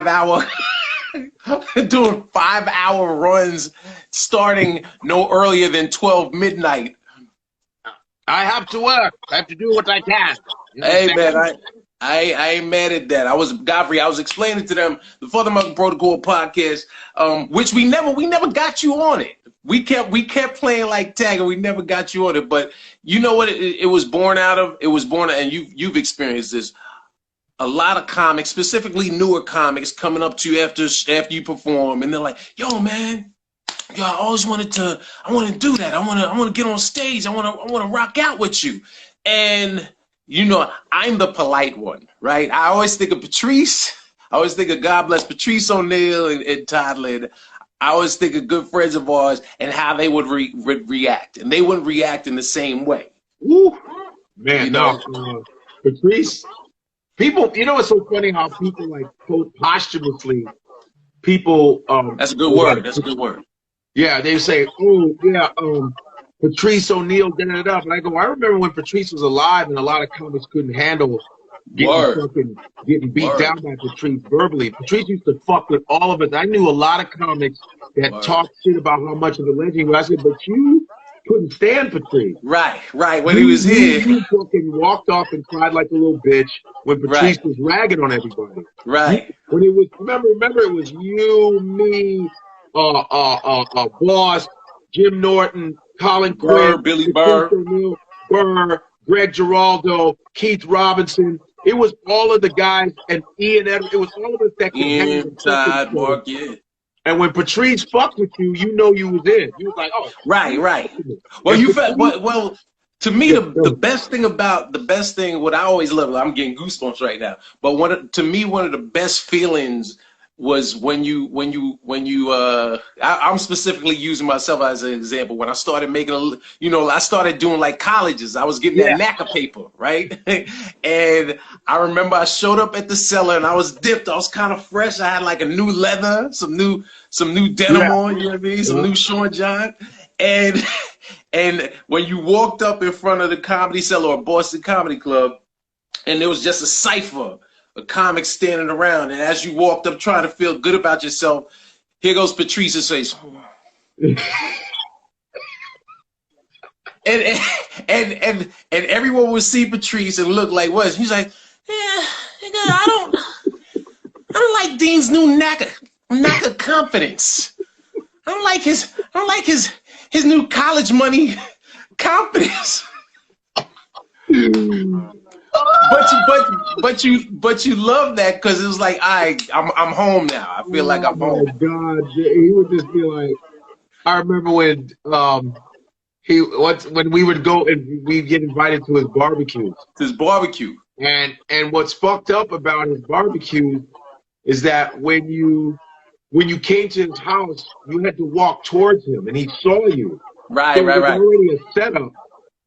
5-hour doing 5-hour runs starting no earlier than 12 midnight. I have to work. I have to do what I can. Hey man, I ain't mad at that. I was explaining to them the Father Mother Protocol podcast, which we never got you on it. We kept playing like tag and we never got you on it. But you know what it was born out of? It was born out, and you've experienced this. A lot of comics, specifically newer comics, coming up to you after you perform, and they're like, "Yo, man, yo, I want to do that. I want to get on stage. I want to rock out with you." And you know, I'm the polite one, right? I always think of Patrice. I always think of God bless Patrice O'Neal and Todd Lynn. I always think of good friends of ours and how they would react, and they wouldn't react in the same way. Woo. Man, you know? no, Patrice. People, you know, it's so funny how people like quote posthumously. People. That's a good word. That's a good word. Yeah, they say, "Oh, yeah, Patrice O'Neal, da da da." But I go, I remember when Patrice was alive, and a lot of comics couldn't handle getting beat down by Patrice verbally. Patrice used to fuck with all of us. I knew a lot of comics that talked shit about how much of a legend he was. I said, but you couldn't stand Patrice. Right. When he was here. You fucking walked off and cried like a little bitch when Patrice was ragging on everybody. Right. When it was, remember it was you, me, Boss, Jim Norton, Colin Quinn, Billy Burr, Greg Giraldo, Keith Robinson. It was all of the guys, and Ian Edwards. It was all of us that could hang Todd, Mark, yeah. And when Patrice fucked with you, you know you was in. You was like, oh. Right. Well, you felt, well, to me, the best thing, what I always love, I'm getting goosebumps right now, but to me, one of the best feelings was when you I'm specifically using myself as an example. When I started making I started doing like colleges. I was getting that NACA paper, right? And I remember I showed up at the cellar and I was dipped. I was kind of fresh. I had like a new leather, some new denim on, you know what I mean? Some new Sean John. And when you walked up in front of the Comedy Cellar or Boston Comedy Club, and there was just a cipher of comics standing around, and as you walked up trying to feel good about yourself, here goes Patrice's face. and everyone would see Patrice and look like what? He's like, yeah, I don't like Dean's new NACA confidence. I don't like his new college money confidence. But you love that because it was like I'm home now. I feel like I'm home. Oh my God, he would just be like, I remember when when we would go and we'd get invited to his barbecues. His barbecue. And what's fucked up about his barbecue is that when you came to his house, you had to walk towards him, and he saw you. Right. Already a setup.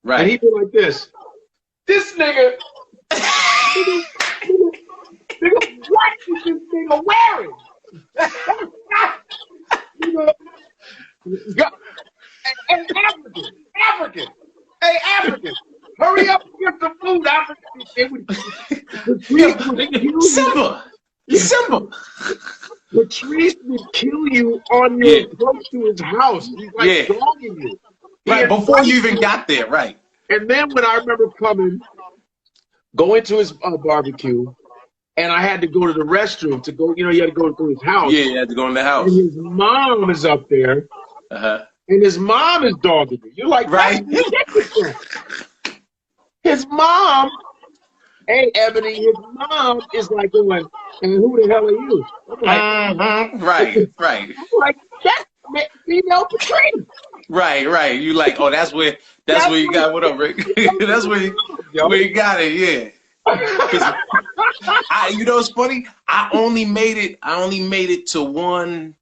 Right. And he'd be like this. This nigga, nigga, what is this nigga wearing? And African. Hey, African, hurry up and get the food, African. Simple. Patrice would kill you on your approach to his house. He's like dogging you. Right, before you even got there, right. And then when I remember going to his barbecue, and I had to go to the restroom to go, you had to go through his house. Yeah, you had to go in the house. And his mom is up there, and his mom is dogging you. You're like, right? His mom, hey, Ebony, his mom is like going, and who the hell are you? I'm like, right. I'm like, that's female Patrice. Right. You like, oh, that's where you got. What up, Rick? That's where you got it. Yeah. You know, it's funny. I only made it to one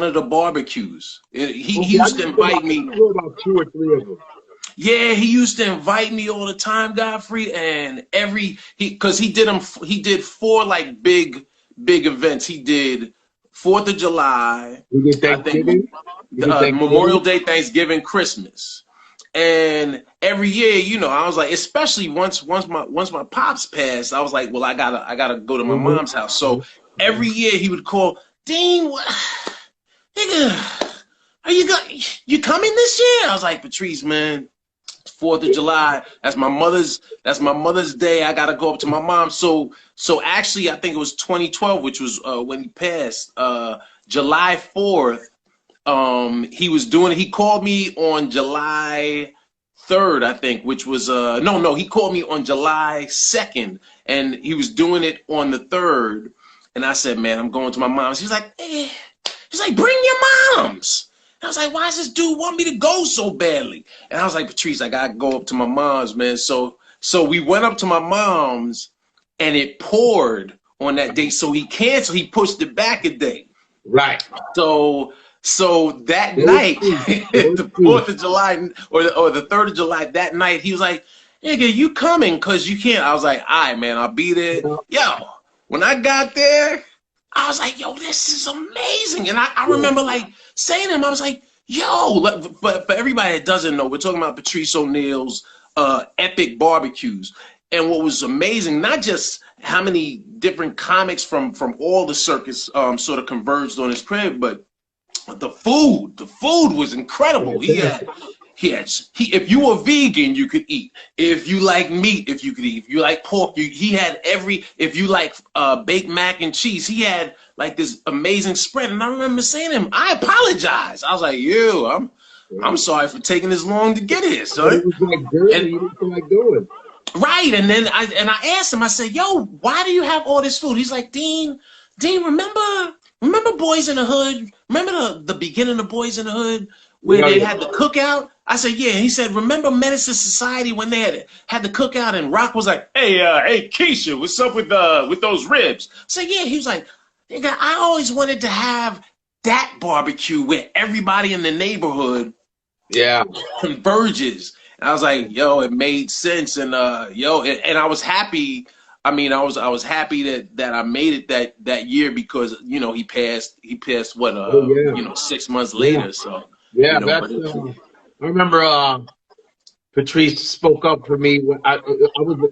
of the barbecues. He used to invite me. About 2 or 3 of them. Yeah, he used to invite me all the time, Godfrey, and because he did 4 like big events. He did 4th of July, Memorial Day, Thanksgiving, Christmas, and every year, I was like, especially once my pops passed, I was like, well, I gotta go to my mom's house. So every year he would call, Dean, what, nigga, you coming this year? I was like, Patrice, man, 4th of July. That's my mother's day. I gotta go up to my mom. So actually, I think it was 2012, which was when he passed. July 4th. He was doing it. He called me on July 3rd, I think, which was no, he called me on July 2nd, and he was doing it on the 3rd. And I said, man, I'm going to my mom's. He's like, bring your moms. And I was like, why does this dude want me to go so badly? And I was like, Patrice, I gotta go up to my mom's, man. So we went up to my mom's, and it poured on that day. So he canceled. He pushed it back a day. Right. So that night, the 4th of July or the 3rd of July, that night, he was like, nigga, you coming? Because you can't. I was like, all right, man, I'll be there. Yo, when I got there, I was like, yo, this is amazing. And I remember like saying to him, I was like, yo, for everybody that doesn't know, we're talking about Patrice O'Neal's epic barbecues. And what was amazing, not just how many different comics from all the circuits sort of converged on his crib, but the food was incredible. He had, if you were vegan, you could eat. If you like meat, if you could eat. If you like pork, he had every, if you like baked mac and cheese, he had like this amazing spread. And I remember saying to him, I apologize. I was like, I'm sorry for taking this long to get here, son. It was like dirty, you didn't feel like doing. Right, and then I asked him, I said, yo, why do you have all this food? He's like, Dean, remember Boys in the Hood? Remember the beginning of Boys in the Hood where they had the cookout? I said, yeah. He said, remember Menace to Society when they had the cookout and Rock was like, hey, Keisha, what's up with those ribs? I said, yeah. He was like, nigga, I always wanted to have that barbecue where everybody in the neighborhood converges. And I was like, yo, it made sense. And and I was happy. I mean, I was happy that I made it that year because, you know, he passed what 6 months later. So yeah, you know, I remember Patrice spoke up for me when I was